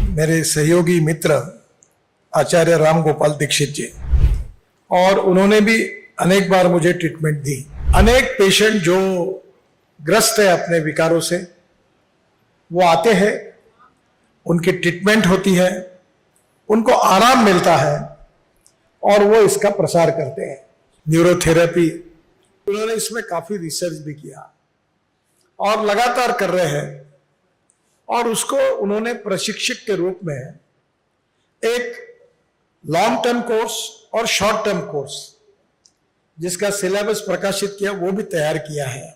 मेरे सहयोगी मित्र आचार्य राम गोपाल दीक्षित जी, और उन्होंने भी अनेक बार मुझे ट्रीटमेंट दी। अनेक पेशेंट जो ग्रस्त है अपने विकारों से, वो आते हैं, उनकी ट्रीटमेंट होती है, उनको आराम मिलता है और वो इसका प्रसार करते हैं। न्यूरोथेरेपी, उन्होंने इसमें काफी रिसर्च भी किया और लगातार कर रहे हैं, और उसको उन्होंने प्रशिक्षक के रूप में एक लॉन्ग टर्म कोर्स और शॉर्ट टर्म कोर्स जिसका सिलेबस प्रकाशित किया वो भी तैयार किया है।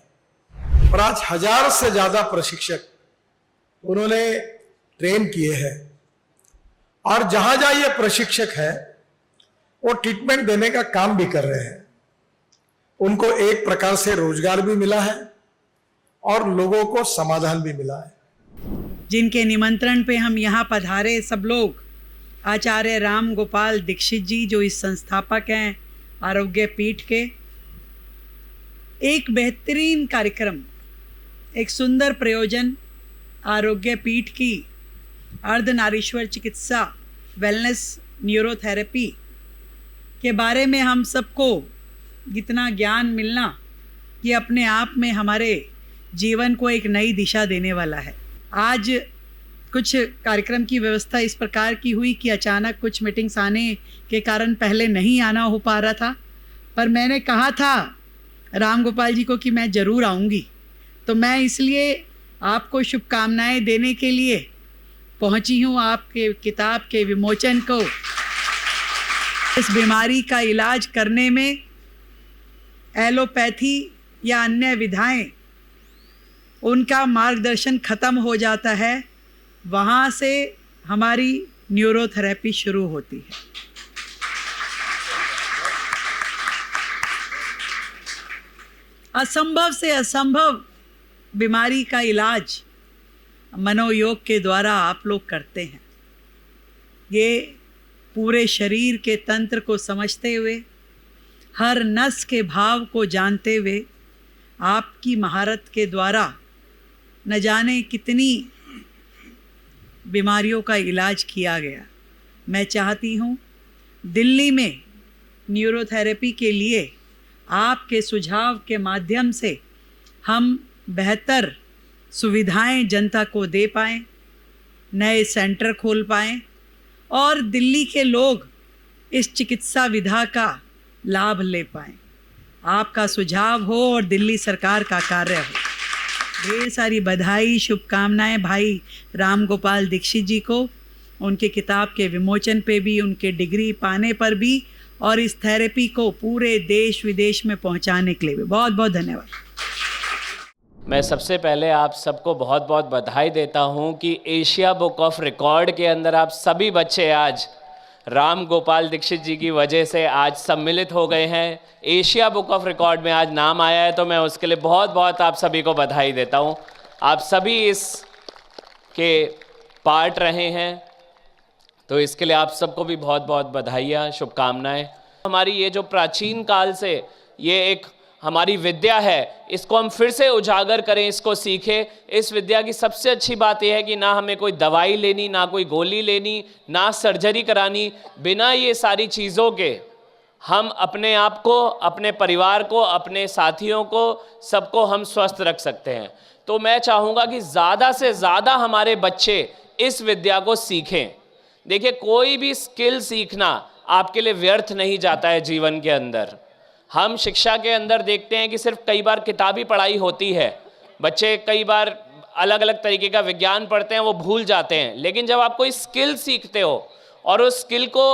और आज 1000 से ज्यादा प्रशिक्षक उन्होंने ट्रेन किए हैं, और जहां जहां ये प्रशिक्षक है वो ट्रीटमेंट देने का काम भी कर रहे हैं। उनको एक प्रकार से रोजगार भी मिला है और लोगों को समाधान भी मिला है। जिनके निमंत्रण पे हम यहाँ पधारे सब लोग, आचार्य राम गोपाल दीक्षित जी जो इस संस्थापक हैं आरोग्य पीठ के, एक बेहतरीन कार्यक्रम, एक सुंदर प्रयोजन आरोग्य पीठ की अर्धनारीश्वर चिकित्सा वेलनेस न्यूरोथेरेपी के बारे में हम सबको इतना ज्ञान मिलना कि अपने आप में हमारे जीवन को एक नई दिशा देने वाला है। आज कुछ कार्यक्रम की व्यवस्था इस प्रकार की हुई कि अचानक कुछ मीटिंग्स आने के कारण पहले नहीं आना हो पा रहा था, पर मैंने कहा था राम गोपाल जी को कि मैं ज़रूर आऊँगी, तो मैं इसलिए आपको शुभकामनाएं देने के लिए पहुंची हूं आपके किताब के विमोचन को। इस बीमारी का इलाज करने में एलोपैथी या अन्य विधाएं, उनका मार्गदर्शन ख़त्म हो जाता है, वहाँ से हमारी न्यूरोथेरेपी शुरू होती है। असंभव से असंभव बीमारी का इलाज मनोयोग के द्वारा आप लोग करते हैं। ये पूरे शरीर के तंत्र को समझते हुए, हर नस के भाव को जानते हुए आपकी महारत के द्वारा न जाने कितनी बीमारियों का इलाज किया गया। मैं चाहती हूँ दिल्ली में न्यूरोथेरेपी के लिए आपके सुझाव के माध्यम से हम बेहतर सुविधाएं जनता को दे पाएँ, नए सेंटर खोल पाएँ और दिल्ली के लोग इस चिकित्सा विधा का लाभ ले पाएँ। आपका सुझाव हो और दिल्ली सरकार का कार्य हो। ढेर सारी बधाई, शुभकामनाएं भाई राम गोपाल दीक्षित जी को, उनके किताब के विमोचन पे भी, उनके डिग्री पाने पर भी, और इस थेरेपी को पूरे देश विदेश में पहुंचाने के लिए भी बहुत बहुत धन्यवाद। मैं सबसे पहले आप सबको बहुत बहुत बधाई देता हूं कि एशिया बुक ऑफ रिकॉर्ड के अंदर आप सभी बच्चे आज राम गोपाल दीक्षित जी की वजह से आज सम्मिलित हो गए हैं। एशिया बुक ऑफ रिकॉर्ड में आज नाम आया है, तो मैं उसके लिए बहुत बहुत आप सभी को बधाई देता हूं। आप सभी इस के पार्ट रहे हैं, तो इसके लिए आप सबको भी बहुत बहुत बधाइयाँ, शुभकामनाएं। हमारी ये जो प्राचीन काल से ये एक हमारी विद्या है, इसको हम फिर से उजागर करें, इसको सीखें। इस विद्या की सबसे अच्छी बात यह है कि ना हमें कोई दवाई लेनी, ना कोई गोली लेनी, ना सर्जरी करानी। बिना ये सारी चीज़ों के हम अपने आप को, अपने परिवार को, अपने साथियों को, सबको हम स्वस्थ रख सकते हैं। तो मैं चाहूँगा कि ज़्यादा से ज़्यादा हमारे बच्चे इस विद्या को सीखें। देखिए, कोई भी स्किल सीखना आपके लिए व्यर्थ नहीं जाता है जीवन के अंदर। हम शिक्षा के अंदर देखते हैं कि सिर्फ कई बार किताबी पढ़ाई होती है, बच्चे कई बार अलग अलग तरीके का विज्ञान पढ़ते हैं, वो भूल जाते हैं। लेकिन जब आप कोई स्किल सीखते हो और उस स्किल को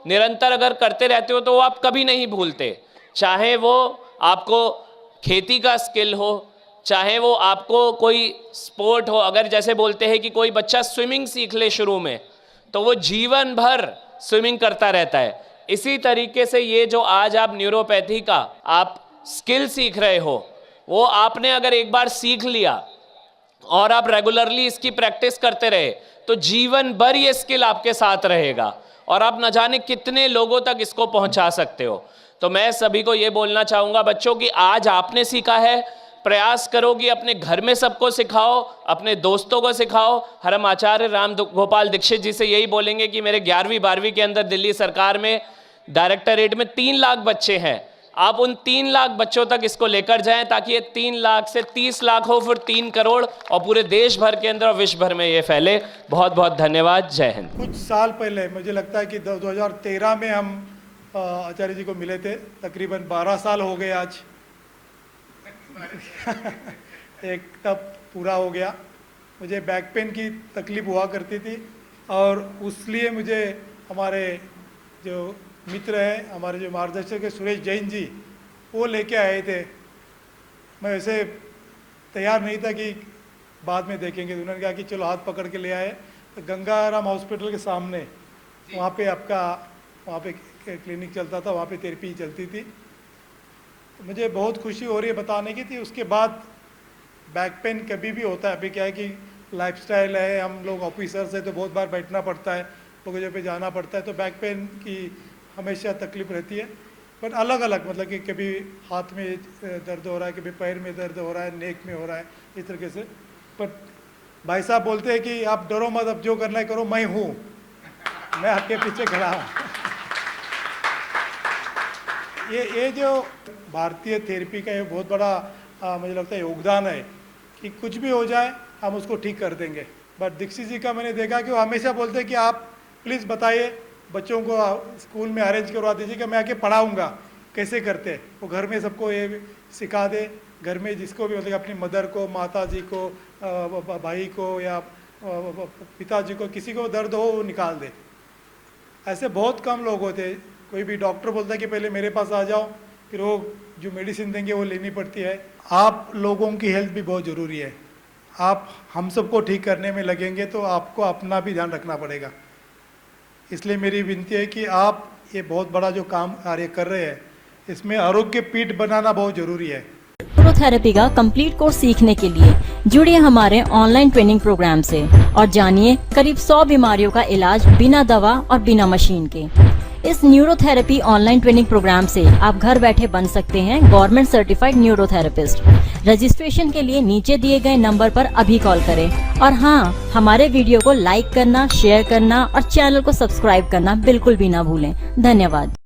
निरंतर अगर करते रहते हो तो वो आप कभी नहीं भूलते। चाहे वो आपको खेती का स्किल हो, चाहे वो आपको कोई स्पोर्ट हो। अगर जैसे बोलते हैं कि कोई बच्चा स्विमिंग सीख ले शुरू में, तो वो जीवन भर स्विमिंग करता रहता है। इसी तरीके से ये जो आज आप न्यूरोपैथी का आप स्किल सीख रहे हो, वो आपने अगर एक बार सीख लिया और आप रेगुलरली इसकी प्रैक्टिस करते रहे, तो जीवन भर ये स्किल आपके साथ रहेगा और आप न जाने कितने लोगों तक इसको पहुंचा सकते हो। तो मैं सभी को ये बोलना चाहूँगा बच्चों कि आज आपने सीखा है, प्रयास करो कि अपने घर में सबको सिखाओ, अपने दोस्तों को सिखाओ। हम आचार्य राम गोपाल दीक्षित जी से यही बोलेंगे कि मेरे 11वीं 12वीं के अंदर दिल्ली सरकार में डायरेक्टरेट में 3 लाख बच्चे हैं, आप उन 3 लाख बच्चों तक इसको लेकर जाएं ताकि ये 3 लाख से 30 लाख हो, फिर 3 करोड़ और पूरे देश भर के अंदर और विश्व भर में ये फैले। बहुत बहुत धन्यवाद। जय हिंद। कुछ साल पहले मुझे लगता है कि 2013 में हम आचार्य जी को मिले थे, तकरीबन 12 साल हो गए आज। एक तब पूरा हो गया। मुझे बैक पेन की तकलीफ हुआ करती थी और उसलिए मुझे हमारे जो मित्र हैं, हमारे जो मार्गदर्शक है सुरेश जैन जी, वो लेके आए थे। मैं वैसे तैयार नहीं था कि बाद में देखेंगे, तो उन्होंने कहा कि चलो हाथ पकड़ के ले आए। तो गंगाराम हॉस्पिटल के सामने वहाँ पे वहाँ पे क्लिनिक चलता था, वहाँ पे थेरेपी चलती थी। तो मुझे बहुत खुशी हो रही है बताने की थी। उसके बाद बैक पेन कभी भी होता है, अभी क्या है कि लाइफस्टाइल है, हम लोग ऑफिसर से तो बहुत बार बैठना पड़ता है, लोगों पे जाना पड़ता है, तो बैक पेन की हमेशा तकलीफ रहती है। पर अलग अलग, मतलब कि कभी हाथ में दर्द हो रहा है, कभी पैर में दर्द हो रहा है, नेक में हो रहा है, इस तरीके से। पर भाई साहब बोलते हैं कि आप डरो मत, अब जो करना है करो, मैं हूँ, मैं आपके पीछे खड़ा हूँ। ये जो भारतीय थेरेपी का ये बहुत बड़ा मुझे लगता है योगदान है कि कुछ भी हो जाए हम उसको ठीक कर देंगे। बट दीक्षित जी का मैंने देखा कि वो हमेशा बोलते हैं कि आप प्लीज़ बताइए, बच्चों को स्कूल में अरेंज करवा दीजिए कि मैं आके पढ़ाऊँगा, कैसे करते हैं। वो घर में सबको ये सिखा दे, घर में जिसको भी, मतलब अपनी मदर को, माता जी को, भाई को या पिताजी को, किसी को दर्द हो वो निकाल दे। ऐसे बहुत कम लोग होते हैं। कोई भी डॉक्टर बोलता है कि पहले मेरे पास आ जाओ, फिर वो जो मेडिसिन देंगे वो लेनी पड़ती है। आप लोगों की हेल्थ भी बहुत ज़रूरी है। आप हम सबको ठीक करने में लगेंगे तो आपको अपना भी ध्यान रखना पड़ेगा। इसलिए मेरी विनती है कि आप ये बहुत बड़ा जो काम कार्य कर रहे हैं, इसमें आरोग्य पीठ बनाना बहुत ज़रूरी है। न्यूरोथेरेपी का कंप्लीट कोर्स सीखने के लिए जुड़िए हमारे ऑनलाइन ट्रेनिंग प्रोग्राम से और जानिए करीब 100 बीमारियों का इलाज बिना दवा और बिना मशीन के। इस न्यूरोथेरेपी ऑनलाइन ट्रेनिंग प्रोग्राम से आप घर बैठे बन सकते हैं गवर्नमेंट सर्टिफाइड न्यूरोथेरेपिस्ट। रजिस्ट्रेशन के लिए नीचे दिए गए नंबर पर अभी कॉल करें और हाँ, हमारे वीडियो को लाइक करना, शेयर करना और चैनल को सब्सक्राइब करना बिल्कुल भी ना भूलें। धन्यवाद।